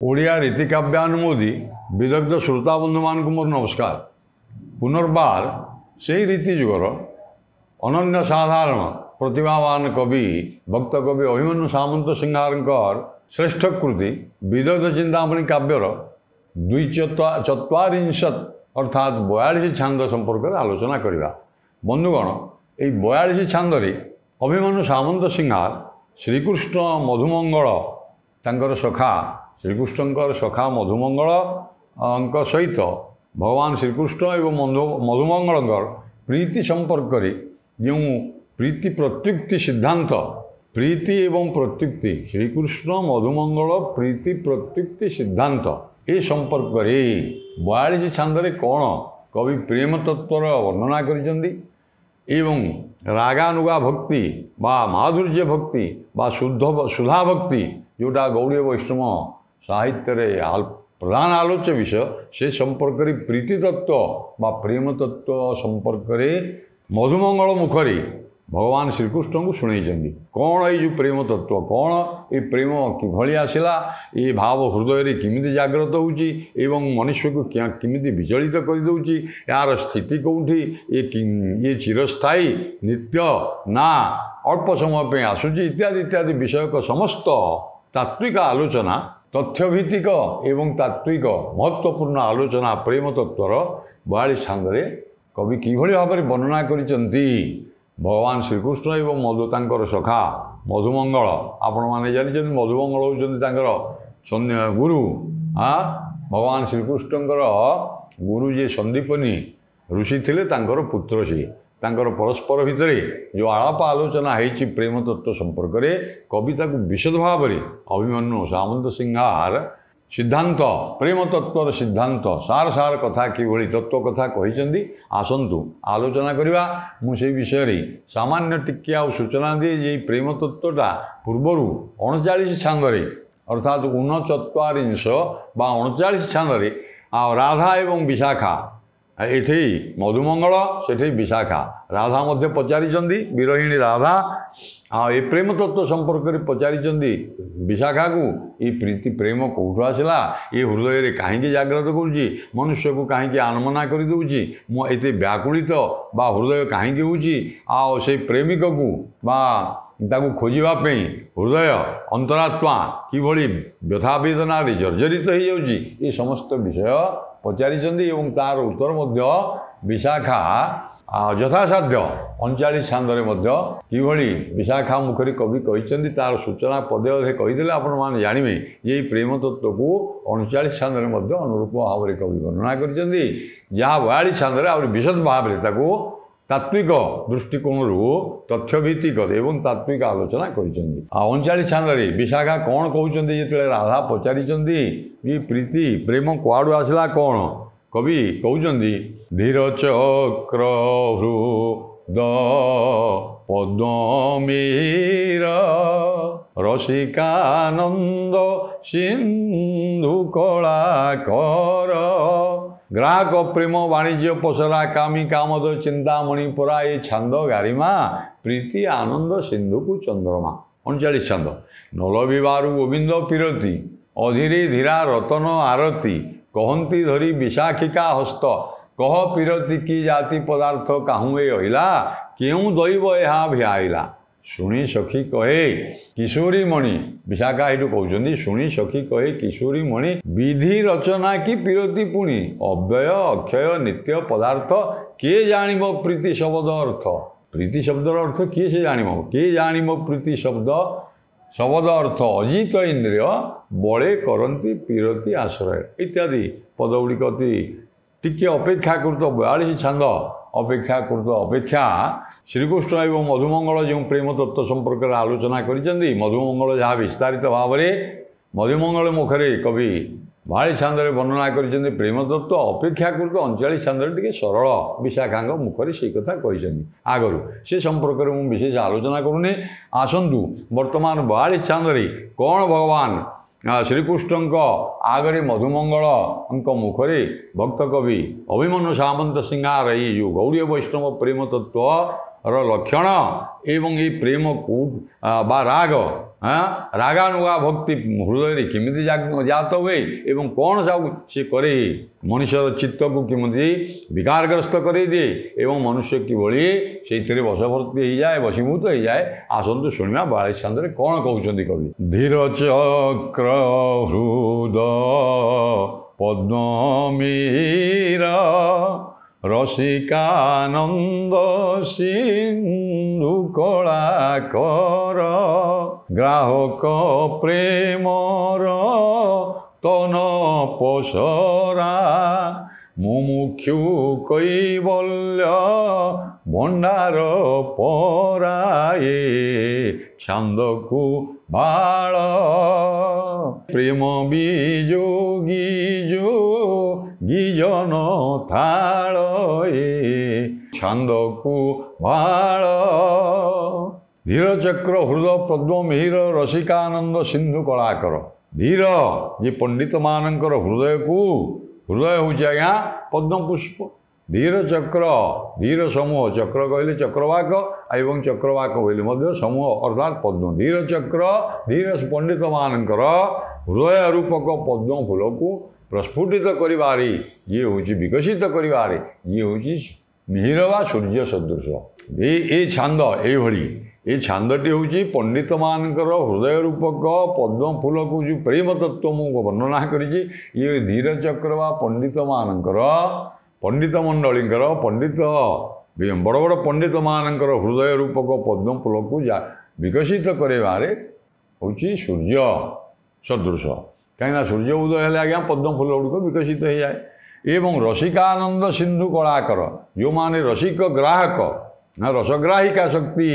ओडिया रीतिकाव्यानुमोदी विदग्ध श्रोता बंधु मान मोर नमस्कार। पुनर्बार से रीति जुगर अनन्य साधारण प्रतिभावान कवि भक्त कवि अभिमन्यु सामंत सिंहार श्रेष्ठ कृति विदग्ध चिंतामणि काव्यर 244 अर्थात 42 छांद संपर्क में आलोचना करवा। बंधुगण ये 42 छांदे अभिमन्यु सामंत सिंहार श्रीकृष्ण मधुमंगल तांकर सखा श्रीकृष्ण सखा मधुमंगल सहित भगवान श्रीकृष्ण एवं मधुमंगल प्रीति संपर्क जो प्रीति प्रत्युक्ति सिद्धांत प्रीति एवं प्रत्युक्ति श्रीकृष्ण मधुमंगल प्रीति प्रत्युक्ति सिद्धांत ये संपर्क 42 छांदे कौन कवि प्रेम तत्वर वर्णना एवं रागानुगा भक्ति बा माधुर्य भक्ति बा शुद्ध सुधा भक्ति जोटा गौड़ीय वैष्णव साहित्य प्रधान आलोच्य विषय से संपर्क प्रीति तत्व बा प्रेम तत्व संपर्क मधुमंगल मुखरी भगवान श्रीकृष्ण को शुणी कौन ये प्रेम तत्व कौन ये प्रेम कि आसला ये भाव हृदय किमिति जागृत होउची एवं मनुष्य को किमिति विचलित कर दउची यार स्थिति कौटी ये चिरस्थायी नित्य ना अल्प समय पे आसूची इत्यादि इत्यादि विषयक समस्त तात्विक आलोचना तथ्यभित्तिक एवं तात्विक महत्वपूर्ण आलोचना प्रेम तत्वर 42 छांदे कवि किभली भाव में वर्णना करिसंती। भगवान श्रीकृष्ण एवं मधुतांकर सखा मधुमंगल आपण मैंने जानते मधुमंगल होकर गुरु हाँ भगवान श्रीकृष्णकर गुरु जी संदीपनी ऋषि थे पुत्र सी तांकर परस्पर भितर जो आलाप आलोचना होती प्रेम तत्व संपर्क में कविता को विशद भाव में अभिमन्यु सामंत सिंहार सिद्धांत प्रेम तत्वर सिद्धांत सार सार कथा कि तत्व कथा कहते आसतु आलोचना करवा। मुझे विषय सामान्य टिके आ सूचना दिए जे प्रेम तत्वटा पूर्वर 39 छांदे अर्थात 39 बा 39 छांदे राधा एवं विशाखा ये मधुमंगल से विशाखा राधा मध्य पचारि विरहिणी राधा ये प्रेम तत्व संपर्क में पचारि विशाखा को ये प्रीति प्रेम कौटू आसला ये हृदय कहीं जागृत करुँची मनुष्य को कहीं आनमना कर दूची मुझे व्याकुलित बा हृदय कहीं हो से प्रेमिक को बा ताकू खोजापी हृदय अंतरात्मा किभली व्यथा वेदना जर्जरित हो जाऊँगी ये समस्त विषय पचारि तार उत्तर मध्य विशाखा यथासाध्य 39 छांदे किभली विशाखा मुखरी कवि कहते तार सूचना पदे अधे कहीदे आपण मैंने जानवे ये प्रेम तत्व को 39 छांदे अनुरूप भाव में कवि वर्णना कर जहाँ 42 छांदे आ विशद भाव में तात्विक दृष्टिकोण तथ्यभित्तिक एवं तात्विक आलोचना कर 39 छांदे विशाखा कौन कहते जो राधा पचारि ये प्रीति प्रेम कुआड़ू आसला कौन कवि कहते धीर चक्र हृद पद्मीर रसिकानंद सिंधु कलाकर ग्राहक प्रेम वाणिज्य पसरा कामी कामद चिंतामणि परा ये छांद गारिमा प्रीति आनंद सिंधु को चंद्रमा 39 छांद नल विवारु गोविंद पिरती अधीरे धीरा रतन आरती कहती धरी विशाखिका हस्त कह पिरती की जाति पदार्थ काहुए अहिला क्यों दैव यहाँ भिआइला शुणी सखी कहे किशोरी मणि विशाखा ये कहते शुणी सखी कहे किशोरी मणि विधि रचना की पिरती पुणी अव्यय अक्षय नित्य पदार्थ किए जानिब प्रीति शब्द अर्थ प्रीति शब्द अर्थ किए से जानिब किए जानिब प्रीति शब्द अर्थ अजित इंद्रिय बड़े करती पिरती आश्रय इत्यादि पदगुड़िक अति टिके अपेक्षाकृत 42 छांद अपेक्षा श्रीकृष्ण एवं मधुमंगल जो प्रेम तत्व संपर्क में आलोचना कर मधुमंगल जहाँ विस्तारित भाव में मधुमंगल मुखरे कवि 42 छांदे वर्णना कर प्रेम तत्व अपेक्षाकृत 39 छांदे टे सरल विशाखा मुखरे से कथा कहते आगु से संपर्क में मुझे विशेष आलोचना करूनी। आसतु वर्तमान 42 छांदे कौन भगवान श्रीकृष्ण आगे मधुमंगल मुखरे भक्त कवि अभिमन्यु सामंत सिंहार जो गौड़ीय वैष्णव प्रेम तत्व लक्षण एवं ये प्रेम कूट बा राग ରାଗାନୁଗା ଭକ୍ତି ହୃଦୟରେ କେମିତି ଜାତ ହୁଏ ଏବଂ କ'ଣ ସବୁ ସେ କରେ ମଣିଷର ଚିତ୍ତକୁ କେମିତି ବିକାରଗ୍ରସ୍ତ କରାଇଦିଏ ଏବଂ ମନୁଷ୍ୟ କିଭଳି ସେଇଥିରେ ବଶବର୍ତ୍ତୀ ହେଇଯାଏ ବଶୀଭୂତ ହେଇଯାଏ। ଆସନ୍ତୁ ଶୁଣିବା 42 ଛାନ୍ଦରେ କ'ଣ କହୁଛନ୍ତି କବି। ଧୀର ଚକ୍ର ହୃଦ ପଦ୍ମମୀର ରସିକାନନ୍ଦ ସିନ୍ଧୁ କଳାକର ଗ୍ରାହକ ପ୍ରେମର ତନ ପସରା ମୁମୁକ୍ଷୁ କୈବଲ୍ୟ ଭଣ୍ଡାର ପରାଏ ଛାନ୍ଦକୁ ବାଳ ପ୍ରେମ ବିଯୋଗୀ ଗିଜନ ଥାଳ ଛାନ୍ଦକୁ ବାଳ ଧୀରଚକ୍ର ହୃଦ ପଦ୍ମମିହିର ରସିକାନନ୍ଦ ସିନ୍ଧୁ କଳାକର। ଧୀର ଯେ ପଣ୍ଡିତମାନଙ୍କର ହୃଦୟ ହେଉଛି ଆଜ୍ଞା ପଦ୍ମପୁଷ୍ପ। ଧୀର ଚକ୍ର ଧୀର ସମୂହ ଚକ୍ର କହିଲେ ଚକ୍ରବାକ ଏବଂ ଚକ୍ରବାକ କହିଲେ ମଧ୍ୟ ସମୂହ ଅର୍ଥାତ୍ ପଦ୍ମ। ଧୀର ଚକ୍ର ଧୀର ପଣ୍ଡିତମାନଙ୍କର ହୃଦୟ ରୂପକ ପଦ୍ମ ଫୁଲକୁ ପ୍ରସ୍ଫୁଟିତ କରିବାରେ ଯିଏ ହେଉଛି ବିକଶିତ କରିବାରେ ଯିଏ ହେଉଛି ମିହିର ବା ସୂର୍ଯ୍ୟ ସଦୃଶ। ଏ ଛାନ୍ଦ ଏଇଭଳି ଏ ଛାନ୍ଦଟି ହେଉଛି ପଣ୍ଡିତମାନଙ୍କର ହୃଦୟ ରୂପକ ପଦ୍ମ ଫୁଲକୁ ଯେଉଁ ପ୍ରେମ ତତ୍ତ୍ୱ ମୁଁ ବର୍ଣ୍ଣନା କରିଛି ଇଏ ଧୀର ଚକ୍ର ବା ପଣ୍ଡିତମାନଙ୍କର ପଣ୍ଡିତ ମଣ୍ଡଳୀଙ୍କର ବଡ଼ ବଡ଼ ପଣ୍ଡିତମାନଙ୍କର ହୃଦୟ ରୂପକ ପଦ୍ମ ଫୁଲକୁ ବିକଶିତ କରାଇବାରେ ହେଉଛି ସୂର୍ଯ୍ୟ ସଦୃଶ। କାହିଁକିନା ସୂର୍ଯ୍ୟ ଉଦୟ ହେଲେ ଆଜ୍ଞା ପଦ୍ମ ଫୁଲ ଗୁଡ଼ିକ ବିକଶିତ ହୋଇଯାଏ। ଏବଂ ରସିକାନନ୍ଦ ସିନ୍ଧୁ କଳାକର ଯେଉଁମାନେ ରସିକ ଗ୍ରାହକ ରସଗ୍ରାହିକା ଶକ୍ତି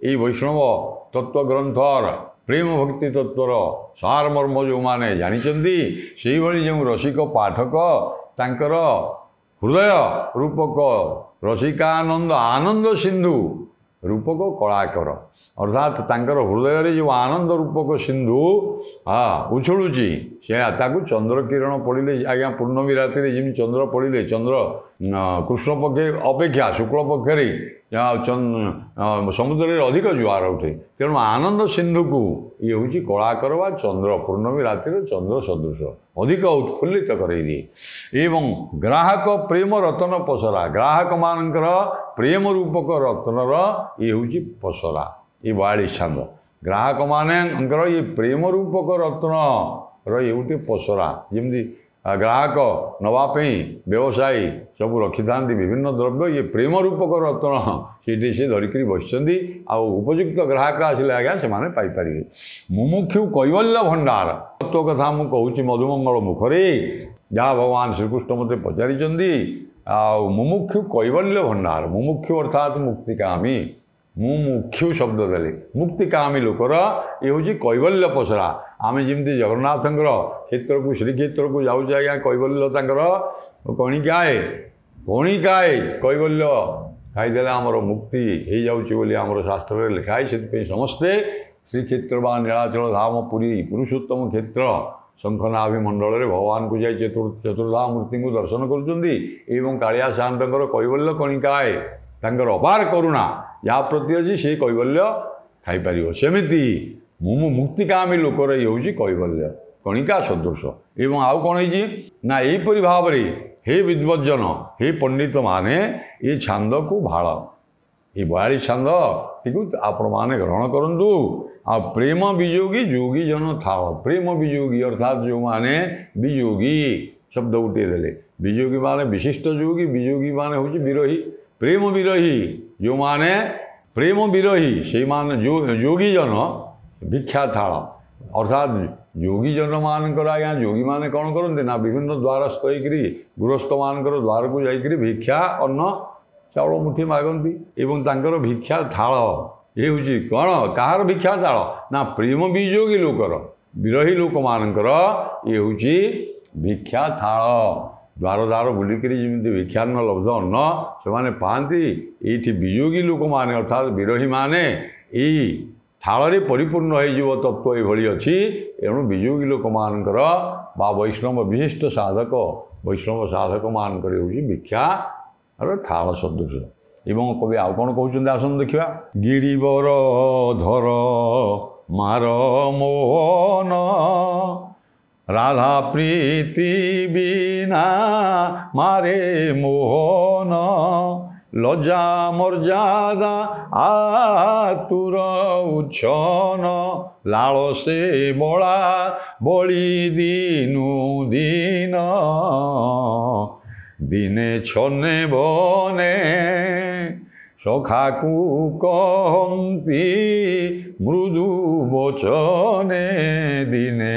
ଏହି ବୈଷ୍ଣବ ତତ୍ତ୍ୱଗ୍ରନ୍ଥର ପ୍ରେମ ଭକ୍ତି ତତ୍ତ୍ୱର ସାରମର୍ମ ଯେଉଁମାନେ ଜାଣିଛନ୍ତି ସେହିଭଳି ଯେଉଁ ରସିକ ପାଠକ ତାଙ୍କର ହୃଦୟ ରୂପକ ରସିକାନନ୍ଦ ଆନନ୍ଦ ସିନ୍ଧୁ ରୂପକ କଳାକର ଅର୍ଥାତ୍ ତାଙ୍କର ହୃଦୟରେ ଯେଉଁ ଆନନ୍ଦ ରୂପକ ସିନ୍ଧୁ ଉଛୁଳୁଛି ସେ ତାକୁ ଚନ୍ଦ୍ର କିରଣ ପଡ଼ିଲେ ଆଜ୍ଞା ପୂର୍ଣ୍ଣମୀ ରାତିରେ ଯେମିତି ଚନ୍ଦ୍ର ପଡ଼ିଲେ ଚନ୍ଦ୍ର କୃଷ୍ଣ ପକ୍ଷ ଅପେକ୍ଷା ଶୁକ୍ଳ ପକ୍ଷରେ ସମୁଦ୍ରରେ ଅଧିକ ଜୁଆର ଉଠେ। ତେଣୁ ଆନନ୍ଦ ସିନ୍ଧୁକୁ ଇଏ ହେଉଛି କଳାକର ବା ଚନ୍ଦ୍ର ପୂର୍ଣ୍ଣମୀ ରାତିରେ ଚନ୍ଦ୍ର ସଦୃଶ ଅଧିକ ଉତ୍ଫୁଲ୍ଲିତ କରାଇଦିଏ। ଏବଂ ଗ୍ରାହକ ପ୍ରେମ ରତନ ପସରା ଗ୍ରାହକମାନଙ୍କର ପ୍ରେମ ରୂପକ ରତ୍ନର ଇଏ ହେଉଛି ପସରା। ଏ 42 ଛାନ୍ଦ ଗ୍ରାହକମାନଙ୍କର ଇଏ ପ୍ରେମ ରୂପକ ରତ୍ନର ଇଏ ଗୋଟେ ପସରା। ଯେମିତି ଗ୍ରାହକ ନେବା ପାଇଁ ବ୍ୟବସାୟୀ ସବୁ ରଖିଥାନ୍ତି ବିଭିନ୍ନ ଦ୍ରବ୍ୟ ଇଏ ପ୍ରେମ ରୂପକ ରତ୍ନ ସେଠି ସେ ଧରିକିରି ବସିଛନ୍ତି ଆଉ ଉପଯୁକ୍ତ ଗ୍ରାହକ ଆସିଲେ ଆଜ୍ଞା ସେମାନେ ପାଇପାରିବେ। ମୁମୁକ୍ଷୁ କୈବଲ୍ୟ ଭଣ୍ଡାର ତତ୍ତ୍ୱ କଥା ମୁଁ କହୁଛି ମଧୁମଙ୍ଗଳ ମୁଖରେ ଯାହା ଭଗବାନ ଶ୍ରୀକୃଷ୍ଣ ମୋତେ ପଚାରିଛନ୍ତି। ଆଉ ମୁମୁକ୍ଷୁ କୈବଲ୍ୟ ଭଣ୍ଡାର ମୁମୁକ୍ଷୁ ଅର୍ଥାତ୍ ମୁକ୍ତିକାମୀ ମୁମୁକ୍ଷୁ ଶବ୍ଦ ଦେଲେ ମୁକ୍ତିକାମୀ ଲୋକର ଇଏ ହେଉଛି କୈବଲ୍ୟ ପସରା। ଆମେ ଯେମିତି ଜଗନ୍ନାଥଙ୍କର କ୍ଷେତ୍ରକୁ ଶ୍ରୀକ୍ଷେତ୍ରକୁ ଯାଉଛେ ଆଜ୍ଞା କୈବଲ୍ୟ ତାଙ୍କର କଣିକାଏ କୈବଲ୍ୟ ଖାଇଦେଲେ ଆମର ମୁକ୍ତି ହେଇଯାଉଛି ବୋଲି ଆମର ଶାସ୍ତ୍ରରେ ଲେଖା ହେଇଛି। ସେଥିପାଇଁ ସମସ୍ତେ ଶ୍ରୀକ୍ଷେତ୍ର ବା ନୀଳାଚଳ ଧାମ ପୁରୀ ପୁରୁଷୋତ୍ତମ କ୍ଷେତ୍ର ଶଙ୍ଖନାଭି ମଣ୍ଡଳରେ ଭଗବାନଙ୍କୁ ଯାଇ ଚତୁର୍ଦ୍ଧା ମୂର୍ତ୍ତିଙ୍କୁ ଦର୍ଶନ କରୁଛନ୍ତି ଏବଂ କାଳିଆ ସାଆନ୍ତଙ୍କର କୈବଲ୍ୟ କଣିକାଏ ତାଙ୍କର ଅପାର କରୁଣା ଯାହା ପ୍ରତି ଅଛି ସେ କୈବଲ୍ୟ ଖାଇପାରିବ। ସେମିତି ମୁକ୍ତିକାମୀ ଲୋକର ଇଏ ହେଉଛି କୈବଲ୍ୟ କଣିକା ସଦୃଶ। ଏବଂ ଆଉ କ'ଣ ହେଇଛି ନା ଏହିପରି ଭାବରେ ହେ ବିଦ୍ୱଜ୍ଜନ ହେ ପଣ୍ଡିତମାନେ ଏ ଛାନ୍ଦକୁ ଭାଳ ଏ 42 ଛାନ୍ଦଟିକୁ ଆପଣମାନେ ଗ୍ରହଣ କରନ୍ତୁ। ଆଉ ପ୍ରେମ ବିଯୋଗୀ ଯୋଗୀ ଜନ ଥାଳ ପ୍ରେମ ବିଯୋଗୀ ଅର୍ଥାତ୍ ଯେଉଁମାନେ ବିଯୋଗୀ ଶବ୍ଦ ଗୋଟିଏ ଦେଲେ ବିଯୋଗୀ ମାନେ ବିଶିଷ୍ଟ ଯୋଗୀ ବିଯୋଗୀ ମାନେ ହେଉଛି ବିରହୀ ପ୍ରେମ ବିରହୀ ଯେଉଁମାନେ ପ୍ରେମ ବିରହୀ ସେଇମାନେ ଯୋଗୀ ଜନ ଭିକ୍ଷା ଥାଳ ଅର୍ଥାତ୍ ଯୋଗୀ ଜନମାନଙ୍କର ଆଜ୍ଞା ଯୋଗୀମାନେ କ'ଣ କରନ୍ତି ନା ବିଭିନ୍ନ ଦ୍ୱାରସ୍ଥ ହେଇକରି ଗୃହସ୍ଥମାନଙ୍କର ଦ୍ୱାରକୁ ଯାଇକରି ଭିକ୍ଷା ଅନ୍ନ ଚାଉଳ ମୁଠି ମାଗନ୍ତି ଏବଂ ତାଙ୍କର ଭିକ୍ଷା ଥାଳ ଏ ହେଉଛି କ'ଣ କାହାର ଭିକ୍ଷା ଥାଳ ନା ପ୍ରେମ ବିଯୋଗୀ ଲୋକର ବିରହୀ ଲୋକମାନଙ୍କର ଇଏ ହେଉଛି ଭିକ୍ଷା ଥାଳ। ଦ୍ୱାର ଦ୍ୱାର ବୁଲିକରି ଯେମିତି ଭିକ୍ଷାନ୍ନ ଲବ୍ଧ ଅନ୍ନ ସେମାନେ ପାଆନ୍ତି ଏଇଠି ବିଯୋଗୀ ଲୋକମାନେ ଅର୍ଥାତ୍ ବିରହୀମାନେ ଏଇ ଥାଳରେ ପରିପୂର୍ଣ୍ଣ ହୋଇଯିବ ତତ୍ତ୍ୱ ଏଭଳି ଅଛି। ଏଣୁ ବିଯୋଗୀ ଲୋକମାନଙ୍କର ବା ବୈଷ୍ଣବ ବିଶିଷ୍ଟ ସାଧକ ବୈଷ୍ଣବ ସାଧକମାନଙ୍କର ହେଉଛି ଭିକ୍ଷାର ଥାଳ ସଦୃଶ। ଏବଂ କବି ଆଉ କ'ଣ କହୁଛନ୍ତି ଆସନ୍ତୁ ଦେଖିବା। ଗିରିବର ଧର ମାର ମୋହନ ରାଧା ପ୍ରୀତି ବିନା ମାରେ ମୋହନ ଲଜ୍ଜା ମର୍ଯ୍ୟାଦା ଆତୁର ଉଚ୍ଛନ ଲାଳସେ ବଳା ବଳି ଦିନୁ ଦିନ ଦିନେ ଛନେ ବନେ ସଖାକୁ କହନ୍ତି ମୃଦୁ ବଚନେ ଦିନେ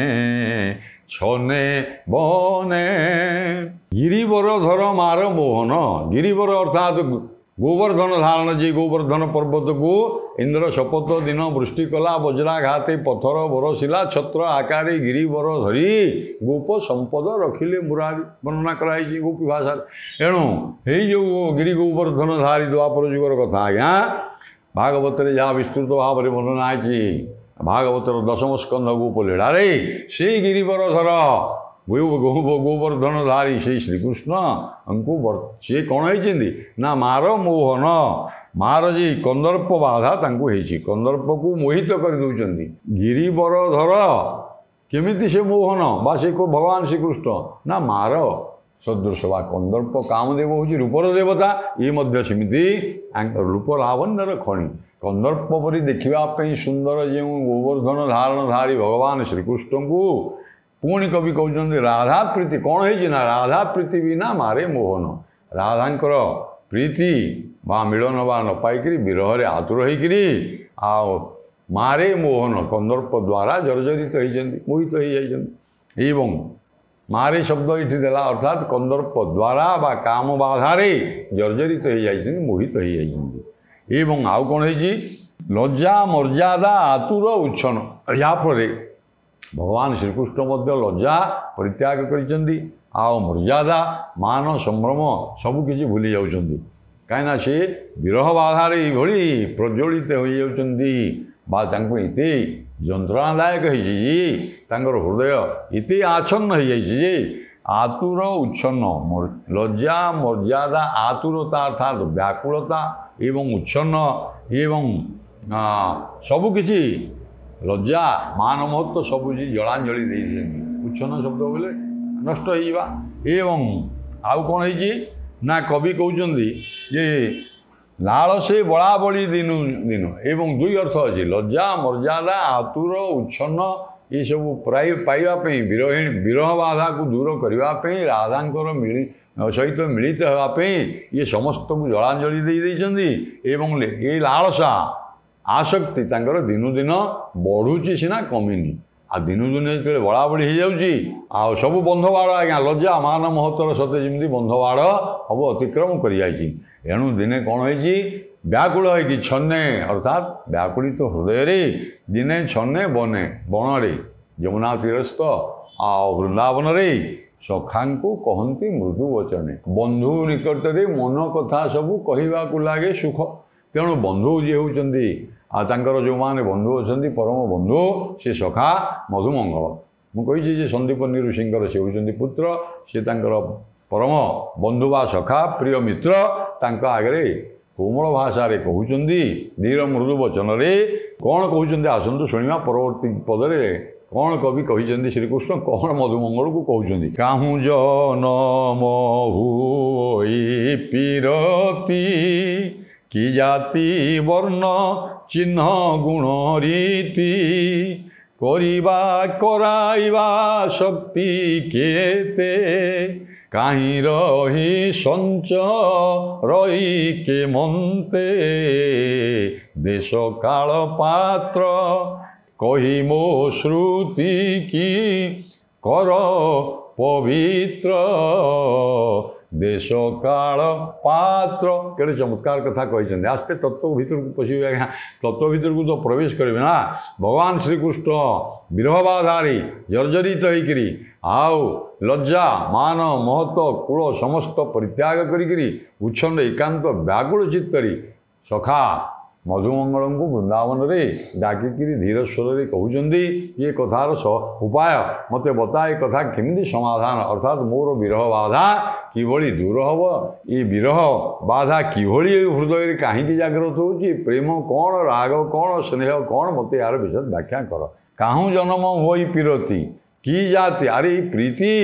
ଛନେ ବନେ ଗିରିବର ଧର ମାର ମୋହନ ଗିରିବର ଅର୍ଥାତ୍ ଗୋବର୍ଦ୍ଧନ ଧାରଣ ଯେ ଗୋବର୍ଦ୍ଧନ ପର୍ବତକୁ ଇନ୍ଦ୍ର ଶପଥ ଦିନ ବୃଷ୍ଟି କଲା ବଜ୍ରାଘାତେ ପଥର ବରସିଲା ଛତ୍ର ଆକାରେ ଗିରିବର ଧରି ଗୋପ ସମ୍ପଦ ରଖିଲେ ମୁରାରି ବର୍ଣ୍ଣନା କରାଯାଇଛି ଗୋପୀ ଭାଷାରେ। ଏଣୁ ଏଇ ଯେଉଁ ଗିରି ଗୋବର୍ଦ୍ଧନ ଧାରୀ ଦ୍ୱାପର ଯୁଗର କଥା ଆଜ୍ଞା ଭାଗବତରେ ଯାହା ବିସ୍ତୃତ ଭାବରେ ବର୍ଣ୍ଣନା ହେଇଛି ଭାଗବତର ଦଶମ ସ୍କନ୍ଧ ଗୋପ ଲୀଳାରେ ସେଇ ଗିରିବର ଧର ଗୋବର୍ଦ୍ଧନ ଧାରୀ ସେଇ ଶ୍ରୀକୃଷ୍ଣଙ୍କୁ ସିଏ କ'ଣ ହେଇଛନ୍ତି ନା ମାର ମୋହନ ମାର ଯେ କନ୍ଦର୍ପ ବାଧା ତାଙ୍କୁ ହେଇଛି କନ୍ଦର୍ପକୁ ମୋହିତ କରିଦେଉଛନ୍ତି ଗିରିବର ଧର କେମିତି ସେ ମୋହନ ବା ସେ ଭଗବାନ ଶ୍ରୀକୃଷ୍ଣ ନା ମାର ସଦୃଶ ବା କନ୍ଦର୍ପ କାମଦେବ ହେଉଛି ରୂପର ଦେବତା ଇଏ ମଧ୍ୟ ସେମିତି ରୂପ ଲାବଣ୍ୟର ଖଣି କନ୍ଦର୍ପ ପରି ଦେଖିବା ପାଇଁ ସୁନ୍ଦର ଯେଉଁ ଗୋବର୍ଦ୍ଧନ ଧାରଣଧାରୀ ଭଗବାନ ଶ୍ରୀକୃଷ୍ଣଙ୍କୁ ପୁଣି କବି କହୁଛନ୍ତି ରାଧା ପ୍ରୀତି କ'ଣ ହେଇଛି ନା ରାଧା ପ୍ରୀତି ବିନା ମାରେ ମୋହନ ରାଧାଙ୍କର ପ୍ରୀତି ବା ମିଳନ ବା ନ ପାଇକିରି ବିରହରେ ଆତୁର ହେଇକିରି ଆଉ ମାରେ ମୋହନ କନ୍ଦର୍ପ ଦ୍ୱାରା ଜର୍ଜରିତ ହେଇଛନ୍ତି ମୋହିତ ହେଇଯାଇଛନ୍ତି ଏବଂ ମାରେ ଶବ୍ଦ ଏଠି ଦେଲା ଅର୍ଥାତ୍ କନ୍ଦର୍ପ ଦ୍ୱାରା ବା କାମ ବାଧାରେ ଜର୍ଜରିତ ହେଇଯାଇଛନ୍ତି ମୋହିତ ହେଇଯାଇଛନ୍ତି ଏବଂ ଆଉ କ'ଣ ହେଇଛି ଲଜ୍ଜା ମର୍ଯ୍ୟାଦା ଆତୁର ଉଚ୍ଛନ ଏହାଫଳରେ ଭଗବାନ ଶ୍ରୀକୃଷ୍ଣ ମଧ୍ୟ ଲଜ୍ଜା ପରିତ୍ୟାଗ କରିଛନ୍ତି ଆଉ ମର୍ଯ୍ୟାଦା ମାନ ସମ୍ଭ୍ରମ ସବୁକିଛି ଭୁଲି ଯାଉଛନ୍ତି କାହିଁକିନା ସେ ବିରହ ବାଧାରେ ଏଇଭଳି ପ୍ରଜ୍ୱଳିତ ହୋଇଯାଉଛନ୍ତି ବା ତାଙ୍କୁ ଏତେ ଯନ୍ତ୍ରଣାଦାୟକ ହେଇଛି ଯେ ତାଙ୍କର ହୃଦୟ ଏତେ ଆଚ୍ଛନ୍ନ ହେଇଯାଇଛି ଯେ ଆତୁର ଉଚ୍ଛନ୍ନ ଲଜ୍ଜା ମର୍ଯ୍ୟାଦା ଆତୁରତା ଅର୍ଥାତ୍ ବ୍ୟାକୁଳତା ଏବଂ ଉଚ୍ଛନ୍ନ ଏବଂ ସବୁକିଛି ଲଜ୍ଜା ମାନ ମହତ୍ତ୍ୱ ସବୁ ଜଳାଞ୍ଜଳି ଦେଇଛନ୍ତି ଉଚ୍ଛନ୍ନ ଶବ୍ଦ ବୋଲେ ନଷ୍ଟ ହେଇଯିବା ଏବଂ ଆଉ କ'ଣ ହେଇଛି ନା କବି କହୁଛନ୍ତି ଯେ ଲାଳସେ ବଳାବଳି ଦିନୁ ଦିନ ଏବଂ ଦୁଇ ଅର୍ଥ ଅଛି ଲଜ୍ଜା ମର୍ଯ୍ୟାଦା ଆତୁର ଉଚ୍ଛନ୍ନ ଏସବୁ ପ୍ରାୟ ପାଇବା ପାଇଁ ବିରହ ବାଧାକୁ ଦୂର କରିବା ପାଇଁ ରାଧାଙ୍କର ସହିତ ମିଳିତ ହେବା ପାଇଁ ଇଏ ସମସ୍ତଙ୍କୁ ଜଳାଞ୍ଜଳି ଦେଇଛନ୍ତି ଏବଂ ଏ ଲାଳସା ଆସକ୍ତି ତାଙ୍କର ଦିନୁ ଦିନ ବଢ଼ୁଛି ସିନା କମିନି ଆଉ ଦିନୁ ଦିନ ଯେତେବେଳେ ବଳାବଳି ହେଇଯାଉଛି ଆଉ ସବୁ ବନ୍ଧବାଡ଼ ଆଜ୍ଞା ଲଜ୍ଜା ମାନ ମହତ୍ତ୍ୱର ସତେ ଯେମିତି ବନ୍ଧବାଡ଼ ସବୁ ଅତିକ୍ରମ କରିଯାଇଛି ଏଣୁ ଦିନେ କ'ଣ ହେଇଛି ବ୍ୟାକୁଳ ହେଇକି ଛନେ ଅର୍ଥାତ୍ ବ୍ୟାକୁଳିତ ହୃଦୟରେ ଦିନେ ଛନେ ବନେ ବଣରେ ଯମୁନା ତୀରସ୍ଥ ଆଉ ବୃନ୍ଦାବନରେ ସଖାଙ୍କୁ କହନ୍ତି ମୃଦୁ ବଚନେ ବନ୍ଧୁ ନିକଟରେ ମନ କଥା ସବୁ କହିବାକୁ ଲାଗେ ସୁଖ ତେଣୁ ବନ୍ଧୁ ଯିଏ ହେଉଛନ୍ତି ଆଉ ତାଙ୍କର ଯେଉଁମାନେ ବନ୍ଧୁ ଅଛନ୍ତି ପରମ ବନ୍ଧୁ ସେ ସଖା ମଧୁମଙ୍ଗଳ ମୁଁ କହିଛି ଯେ ସନ୍ଦୀପନୀ ଋଷିଙ୍କର ସେ ହେଉଛନ୍ତି ପୁତ୍ର ସେ ତାଙ୍କର ପରମ ବନ୍ଧୁ ବା ସଖା ପ୍ରିୟ ମିତ୍ର ତାଙ୍କ ଆଗରେ କୋମଳ ଭାଷାରେ କହୁଛନ୍ତି ଧୀର ମୃଦୁ ବଚନରେ କ'ଣ କହୁଛନ୍ତି ଆସନ୍ତୁ ଶୁଣିବା ପରବର୍ତ୍ତୀ ପଦରେ କ'ଣ କବି କହିଛନ୍ତି ଶ୍ରୀକୃଷ୍ଣ କ'ଣ ମଧୁମଙ୍ଗଳକୁ କହୁଛନ୍ତି କାହୁଁ ଜନମ ହୋଇ ପିରତି କି ଜାତି ବର୍ଣ୍ଣ ଚିହ୍ନ ଗୁଣ ରୀତି କରିବା କରାଇବା ଶକ୍ତି କେତେ କାହିଁ ରହି ସଞ୍ଚ ରହି କେମନ୍ତେ ଦେଶ କାଳ ପାତ୍ର କହି ମୋ ଶ୍ରୁତି କି କର ପବିତ୍ର ଦେଶ କାଳ ପାତ୍ର କେଡ଼େ ଚମତ୍କାର କଥା କହିଛନ୍ତି ଆସ୍ତେ ତତ୍ତ୍ୱ ଭିତରକୁ ପଶିବେ ଆଜ୍ଞା ତତ୍ତ୍ୱ ଭିତରକୁ ତ ପ୍ରବେଶ କରିବେ ନା ଭଗବାନ ଶ୍ରୀକୃଷ୍ଣ ବିରହ ବାଧାରେ ଜର୍ଜରିତ ହେଇକିରି ଆଉ ଲଜ୍ଜା ମାନ ମହତ୍ତ୍ୱ କୂଳ ସମସ୍ତ ପରିତ୍ୟାଗ କରିକିରି ଉଚ୍ଛନ୍ନ ଏକାନ୍ତ ବ୍ୟାକୁଳ ଚିତ୍ତରେ ସଖା मधुमंगल को वृंदावन में डाकिकी धीर स्वर कहते ये कथार उपाय मत बता ये कथा केमी समाधान अर्थात मोर विरह बाधा किभली दूर हम ये विरह बाधा किभली हृदय कहीं जागृत हो प्रेम कौन राग कौन स्नेह कौन मत यार विशद व्याख्या कर काहू जन्म हो पीरती की जाति अरे प्रीति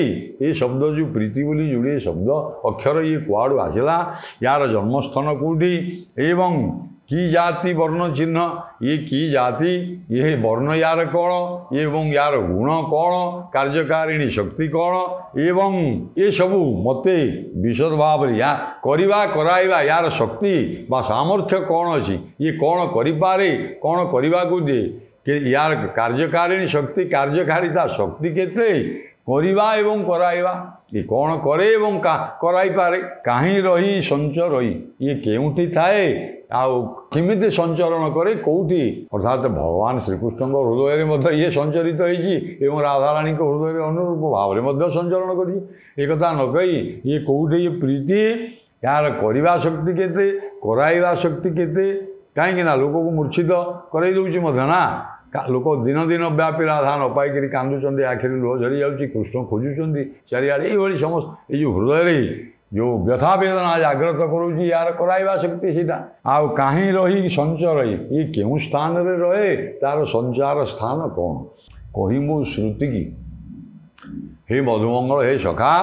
ये शब्द जो प्रीति बोली जोड़े शब्द अक्षर ये कुआड़ू आसला यार जन्मस्थान कौटी एवं की जाति वर्ण चिन्ह ये की जाति ये वर्ण यार कौन एवं यार गुण कौन कार्यकारिणी शक्ति कौन एवं ये सबू मते विशद भाव करवा कराइबा यार शक्ति बा सामर्थ्य कौन अच्छी ये कौन करिपारे कौन करने को दिए कि यार कार्यकारिणी शक्ति कार्यकारिता शक्ति केते करवा एवं कराइबा ये कौन करे एवं कराई पारे कहीं रही संचर रही ये केउठी थाए आमिति संचरण करे कौटी अर्थात भगवान श्रीकृष्ण हृदय में ये संचरित हो राधाराणी हृदय अनुरूप भाव में संचरण कर न कही ये कौटे ये प्रीति यार करवा शक्ति केते कराइबा शक्ति केते कहीं लोक को मूर्छित कर ना लोक दिन दिन व्यापी राधा न पाई कांदुंट आखिरी लुह झरी जाऊँगी कृष्ण खोजुंट चारिआड़े ये समस्त ये हृदय जो व्यथा वेदना जागृत करुँच यार कराइबा शक्ति सीधा आउ कहीं रही संचर ये क्यों स्थान रे रहे तार संचार स्थान कौन कही मु श्रुति की हे मधुमंगल हे सखा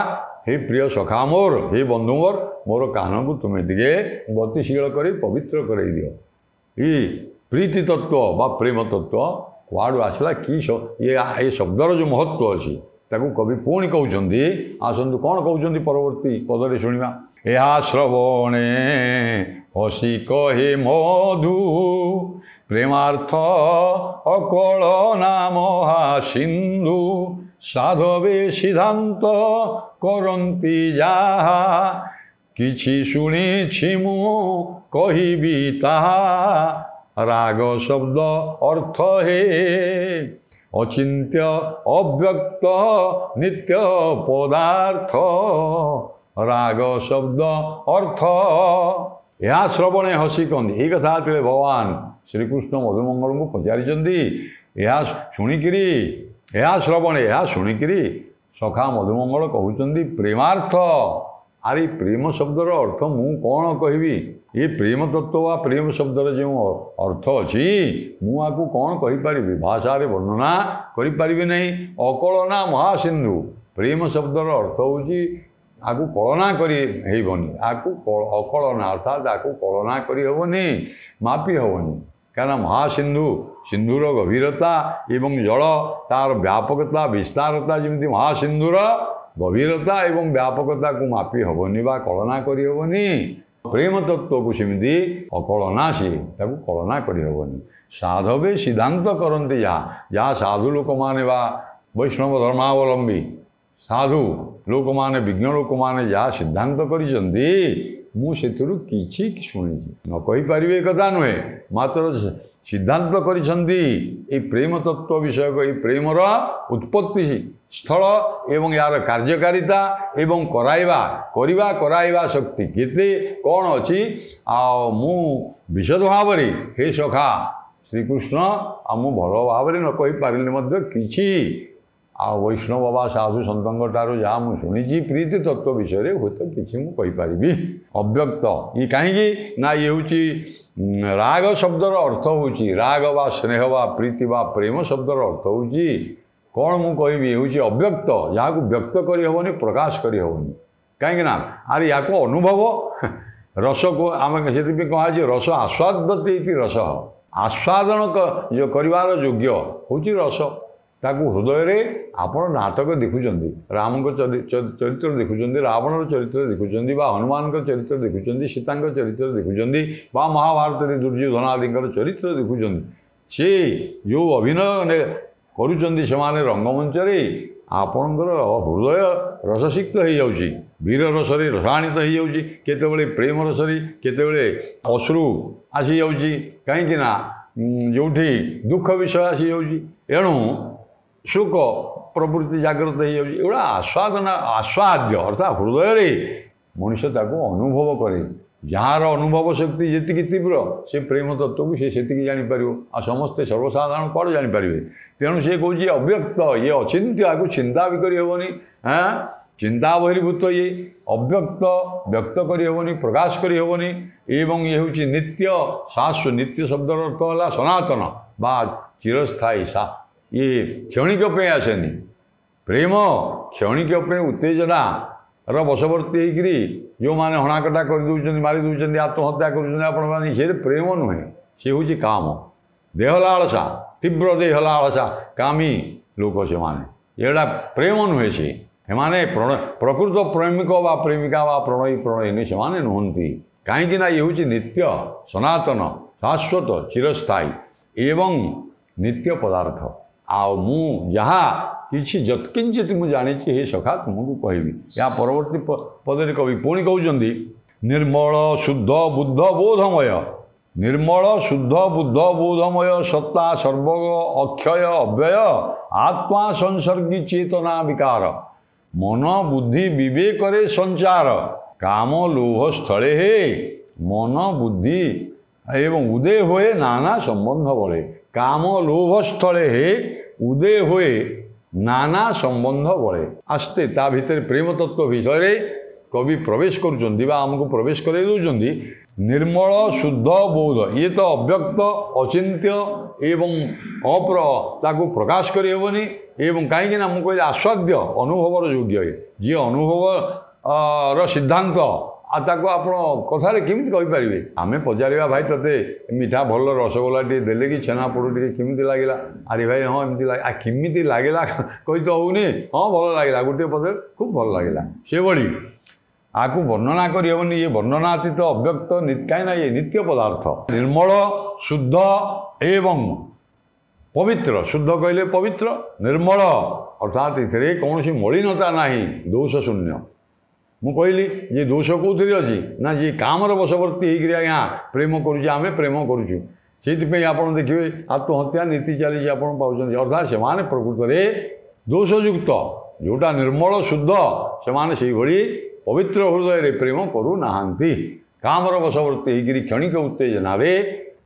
हे प्रिय सखा मोर हे बंधु मोर कान को तुम्हें टे गतिशील कर पवित्र कर दियो ये प्रीति तत्व बा प्रेम तत्व कुआड़ू आसला कि ये शब्दर जो महत्व अच्छी ताकू कवि पुणी कहते आसतु कौन कहते परवर्ती पदरे शुणा या श्रवणे हसी कहे मधु प्रेमार्थ अकल नाम सिंधु साधवे सिद्धांत करती जहा किछि शुणी मु कहिबी ताहा राग शब्द अर्थ हे अचिंत्य अव्यक्त नित्य पदार्थ राग शब्द अर्थ यह श्रवणे हसी कहते ये कथा भगवान श्रीकृष्ण मधुमंगल को पचारि यह शुणिकी यह श्रवणे यह शुणिकी सखा मधुमंगल कहते प्रेमार्थ अरे प्रेम शब्दर अर्थ मु कौन कहबी ये प्रेम तत्व वा प्रेम शब्दर जो अर्थ अच्छी मुझे कौन कहीपरि भाषा रे वर्णना करी नहीं अकलना महासिंधु प्रेम शब्दर अर्थ हूँ आपको कलना करनी आपको अकलना अर्थात आपको कलना करहबनी मापी हेनी क्या महासिंधु सिंधुर गभीरता एवं जल तार व्यापकता विस्तारता जमी महासिंधुर गभीरता एवं व्यापकता को मापी हेनी बा कलना करहबनी प्रेम तत्व को सेमती अकलना सी कलना करहबनी साधवे सिद्धांत करते जहाँ साधु लोक माने बा वैष्णव धर्मावलंबी साधु लोक माने विज्ञ लोक माने जहाँ सिद्धांत करिसंती मुझे किछि शुणी न कहीपरि कथा नुहे मात्र सिद्धांत करिसंती ए प्रेम तत्व विषयक ये प्रेमर उत्पत्ति स्थल एवं यार कार्यकारिता एवं करवा कराइबा शक्ति केते कौन अच्छी मु विशद भाव हे सखा श्रीकृष्ण मु भल भाव न कहीपरि किछि वैष्णव बाबा साधु सतों जहाँ मुझे शुणी प्रीति तत्व विषय हूँ तो किसी मुझे अव्यक्त ये कहीं ना ये हूँ राग शब्दर अर्थ हूँ राग वा स्नेह वा प्रीति वा प्रेम शब्दर अर्थ हूँ कौन मु कहबी हूँ अव्यक्त जहाँ को व्यक्त करहबनी प्रकाश करहबनी कहीं ना अरे या अनुभव रस को आम से कहे रस आस्वादते रस आस्वादन जो कर योग्य हूँ रस ताकू हृदय रे आपण नाटक देखुं राम को चरित्र देखुं रावण चरित्र देखुं हनुमान चरित्र देखुं सीता चरित्र देखुं महाभारत दुर्योधन आदि चरित्र देखुं सी जो अभिनय करुँच से रंगमंच आपणकर हृदय रससिक्त हो जाऊँगी वीर रसरे रसाणित हो जाऊँगी केतबेले प्रेम रसरे केतबेले अश्रु आसी जाऊँगी कहीं जो दुख विषय आसी जाऊँगी एणु सुख प्रवृत्ति जागृत हो आस्वादन आस्वाद्य अर्थात हृदय रे मनुष्य ताको अनुभव करे जार अनुभव शक्ति जी तीव्र से प्रेम तत्व को से जापर आ समस्ते सर्वसाधारण कौन जापर तेणु सी कौन अव्यक्त ये अचिंत्य आपको चिंता भी करहबनी हाँ चिंता बहिर्भूत ये अव्यक्त व्यक्त करहबनी प्रकाश करहबनी एवं ये हूँ नित्य शाश्वत नित्य शब्द अर्थ है सनातन बा चिरस्थायी सा ये क्षणिक पे आसेनी प्रेम क्षणिक पे उत्तेजना रसवर्ती होकरी जो मैंने हणाकटा कर दूसरी मारी दूसरी आत्महत्या कर से प्रेम नुहे सी हूँ काम देहलालसा तीव्र देहलालसा कामी लोक से माने एटा प्रेम नुहे से माने प्रकृत प्रेमिक व प्रेमिका व प्रणयी प्रणयिनी से माने नुहंती कहीं ये हूँ नित्य सनातन शाश्वत चिरस्थायी एवं नित्य पदार्थ आ मु जहाँ किसी जत्किंचित मुझे जानी हे सखा तुमको कहबी या परवर्ती पदे कवि पुणी कहते निर्मल शुद्ध बुद्ध बोधमय निर्मल शुद्ध बुद्ध बोधमय सत्ता सर्वग अक्षय अव्यय आत्मा संसर्गी चेतना विकार मन बुद्धि विवेक संचार काम लोभ स्थले हे मन बुद्धि एवं उदय हुए नाना संबंध बड़े काम लोभ स्थले हे उदय हुए नाना संबंध बड़े आस्ते ता भीतर प्रेम तत्व विषय कवि प्रवेश करमको प्रवेश कर निर्मल शुद्ध बोध ये तो अव्यक्त अचिंत्य एवं ताको प्रकाश करहबनी एवं कहीं मुझे आस्वाद्य अनुभवर योग्य जी अनुभव सिद्धांत आताको आप कथार केमी कहींपारे आम पचारा भाई ते मीठा भल रसगोला टे देले कि छेनापोड़ टे केमी लगे अरे भाई हाँ एमती लगे केमी लगे कही तो होनी हाँ भल लगे गोटे पदे खूब भल लगे से भाई आपको वर्णना करहबनी ये वर्णनातीत अव्यक्त कहीं ये नित्य पदार्थ निर्मल शुद्ध एवं पवित्र शुद्ध कहले पवित्र निर्मल अर्थात ये कौन मलिनता नहीं दोष शून्य मु कहली ये दोष कौन अच्छी ना जी कामर बशवर्ती होकर आज्ञा प्रेम करुचे प्रेम करुचु से आप देखिए आत्महत्या नीति चली आप पाँच अर्थात से प्रकृत में दोषयुक्त जोटा निर्मल शुद्ध से पवित्र हृदय प्रेम करू नाहांती कामर बशवर्ती होकर क्षणिक उत्तेजना जड़े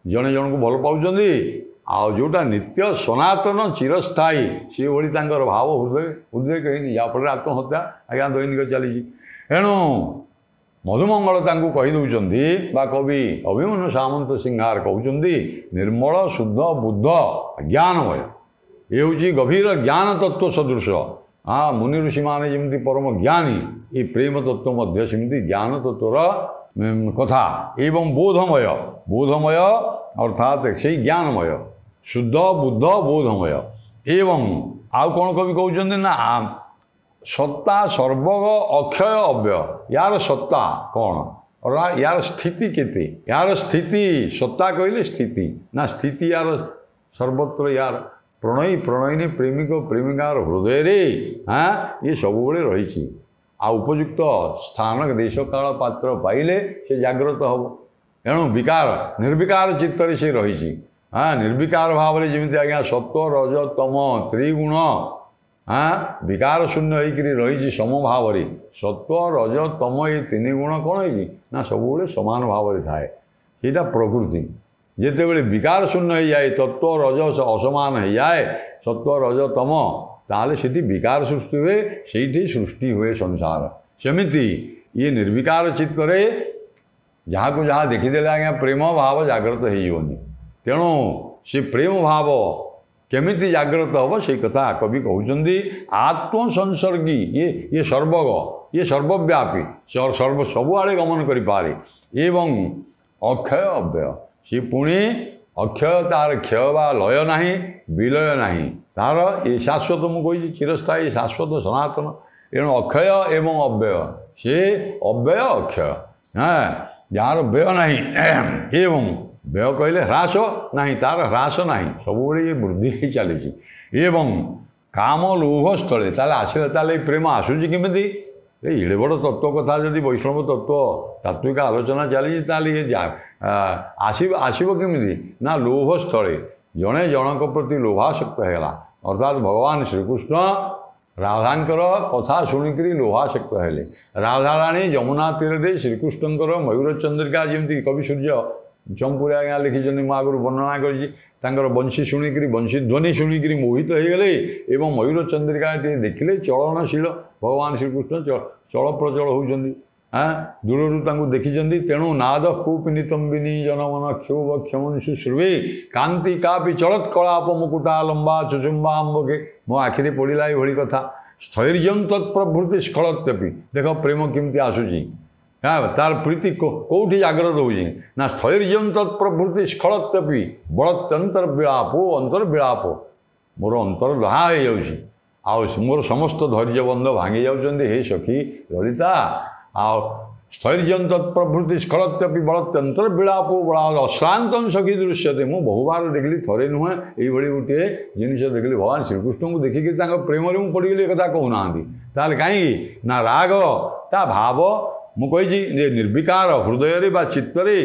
जन को भल पाँच आ जोटा नित्य सनातन चिरस्थायी से भाई भाव हृदय उद्रेक होनी जहाँफल आत्महत्या आज्ञा दैनिक चली एणु मधुमंगल कहीदे कवि अभिमन्यु सामंत सिंहार कहते निर्मल शुद्ध बुद्ध ज्ञानमय ये हूँ गभीर ज्ञान तत्व सदृश हाँ मुनि ऋषि माने जमी परम ज्ञानी ये प्रेम तत्व मध्य सेमती ज्ञान तत्वर कथा एवं बोधमय बोधमय अर्थात से ज्ञानमय शुद्ध बुद्ध बोधमय एवं आउ कौन कवि कहते ना सत्ता सर्वग अक्षय अव्यय यार सत्ता कौन और यार स्थिति केते यार स्थिति सत्ता कहले स्थिति ना स्थिति यार सर्वत्र यार प्रणयी प्रणयिनी प्रेमिक प्रेमिकार हृदय रे हाँ ये सब रही आ उपयुक्त स्थान देश काल पात्र पाइले से जागृत हम एणु विकार निर्विकार चित्त से रही हाँ निर्विकार भाव में जमी आज्ञा सत्व रज तम त्रिगुण हाँ विकार शून्य होकर रही सम भाव सत्व रज तम ये तीन गुण कौन है सब सामान भाव में थाए सीटा प्रकृति जितेबले विकार शून्य हो जाए तत्व रज असमान हो जाए सत्व रज तम ताले से विकार सृष्टि हुए से सृष्टि हुए संसार सेमिति ये निर्विकार चित्त जहाँ को जहाँ देखीदे आज्ञा प्रेम भाव जागृत होनी तेणु से प्रेम भाव केमिति जागृत हम से कथा कवि कहते आत्म संसर्गी ये सर्वग ये सर्वव्यापी सर्व सबुआड़े गमन करें एवं अक्षय अव्यय सी पुणी अक्षय तार क्षय व लय ना विलय ना तार ये शाश्वत मुझे चिरस्थायी शाश्वत सनातन एणु अक्षय एवं अव्यय से अव्यय अक्षय हाँ जार व्यय ना एवं व्यय कहले ह्रास ना तार ह्रास ना सब ये वृद्धि ही चली एवं काम लोभ स्थले आसले प्रेम आसूची केमी एड़े बड़ तत्व कथा जदि वैष्णव तत्व तात्विक आलोचना चली ये आसब केमी ना लोभ स्थले जड़े जनक प्रति लोभासक्त है अर्थात भगवान श्रीकृष्ण राधांकर कथा शुणिक लोहाशक्त हेले। राधाराणी यमुना तीर में श्रीकृष्णकर मयूर चंद्रिका जमी कवि सूर्य चंपुरी आज्ञा लिखिं मुझे आगुरी वर्णना कर बंशी शुणिक बंशी ध्वनि शुणिक मोहित हो गले एवं मयूर चंद्रिका देखिले चलनशील भगवान श्रीकृष्ण चल प्रचल होती दूर देखी तेणु नाद कूपिनीतम विनी जनमन क्षोभ क्षमंशु श्रुवे कांति कापि चलत कलाप मुकुटा लंबा चुचुम्बा अम्बके मो आखिरी पड़ा ये कथा स्थैर्यं तत्प्रभृति स्खलत्यपि देख प्रेम केमती आसूची तार प्रीति कौटी जाग्रत होगी ना स्थैर्यं तत्प्रभृति स्खलत्यपि बड़त्यंतर विलापो अंतर विलाप मोर अंतर दहा हो मोर समस्त धैर्यबंध भांगी जाऊँच हे सखी ललिता स्थैर्यं तत्प्रभृति स्खलत्यपि बड़त्यंतर विलापो बड़ा अश्रांतम सखी दृश्यते मु बहुबार देखली थरे नुहे ये गोटे जिन देखली भगवान श्रीकृष्ण को देखिक प्रेम में पड़गली कथा कहूना ताल कहीं ना राग ता भाव मुझे निर्विकार हृदय बा चित्तरे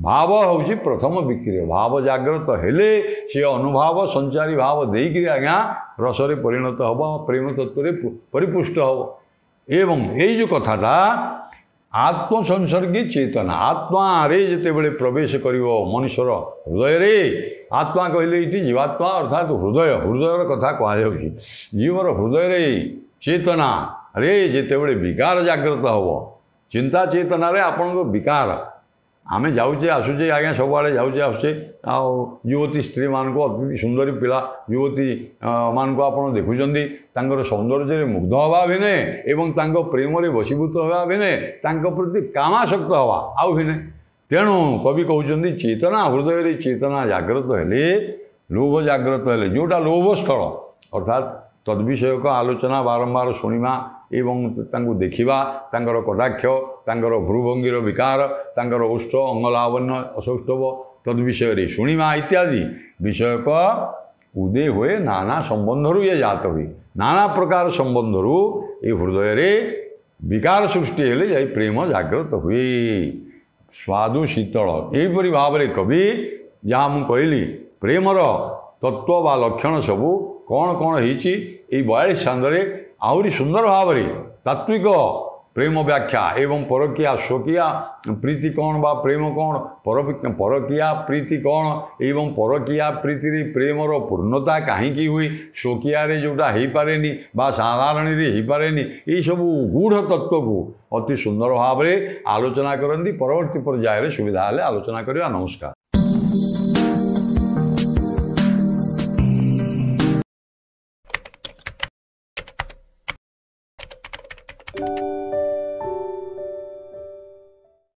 भाव हूँ प्रथम विक्रिय भाव जाग्रत हेले सी अनुभाव संचारी भाव देकी आज्ञा रसरे परिणत हम प्रेम तत्व परिपुष्ट हम एवं ये जो कथाटा आत्म संसर्गी चेतना आत्मा रे जिते बड़े प्रवेश कर मनुष्यर हृदय रे आत्मा कहले ये जीवात्मा अर्थात हृदय हृदयर कथा कहुच्छी जीवर हृदय रे चेतना रे जिते बड़े विकार जाग्रत हम चिंता चेतना रे आपण को विकार आमे जाऊे आसुचे आज्ञा सब आड़े जाऊे आसुचे युवती स्त्री मान को अति सुंदरी पिला युवती मान को आप देखुं सौंदर्य मुग्ध हवा भिने एवं प्रेम रे वशीभूत हवा भिने प्रति कामासक्त हवा आउ भिने तेणु कवि कहते चेतना हृदय रे चेतना जाग्रत हेले लोभ जाग्रत हेले जोटा लोभ स्थल अर्थात तद्विषयक आलोचना बारंबार शुणा एवं देखा कटाक्ष भ्रुभंगीर विकार उष्ट अंगलावण्य असौष्ठव तद्विषय शुणा इत्यादि विषयक उदय हुए नाना संबंधरु ये जात हुई नाना प्रकार संबंधरु ये हृदय रे विकार सृष्टि हेले जाई प्रेम जाग्रत हुए स्वादु शीतल यहीपरि भाव में कवि जहाँ मुझे कहली प्रेमर तत्व बा लक्षण सबू कौन कौन होती 42 छांदे आहरी सुंदर भाव में तात्विक प्रेम व्याख्या एवं परकिया स्वकिया प्रीति कौन बा प्रेम कौन परकिया प्रीति कौन एवं परकिया प्रीति प्रेमर पूर्णता कहीं हुई स्वकिया जोटा हो पारे बा साधारण हो पारे ये सब गूढ़ तत्व को अति सुंदर भाव में आलोचना करती परवर्ती पर्यायर सुविधा हेले आलोचना करवा। नमस्कार।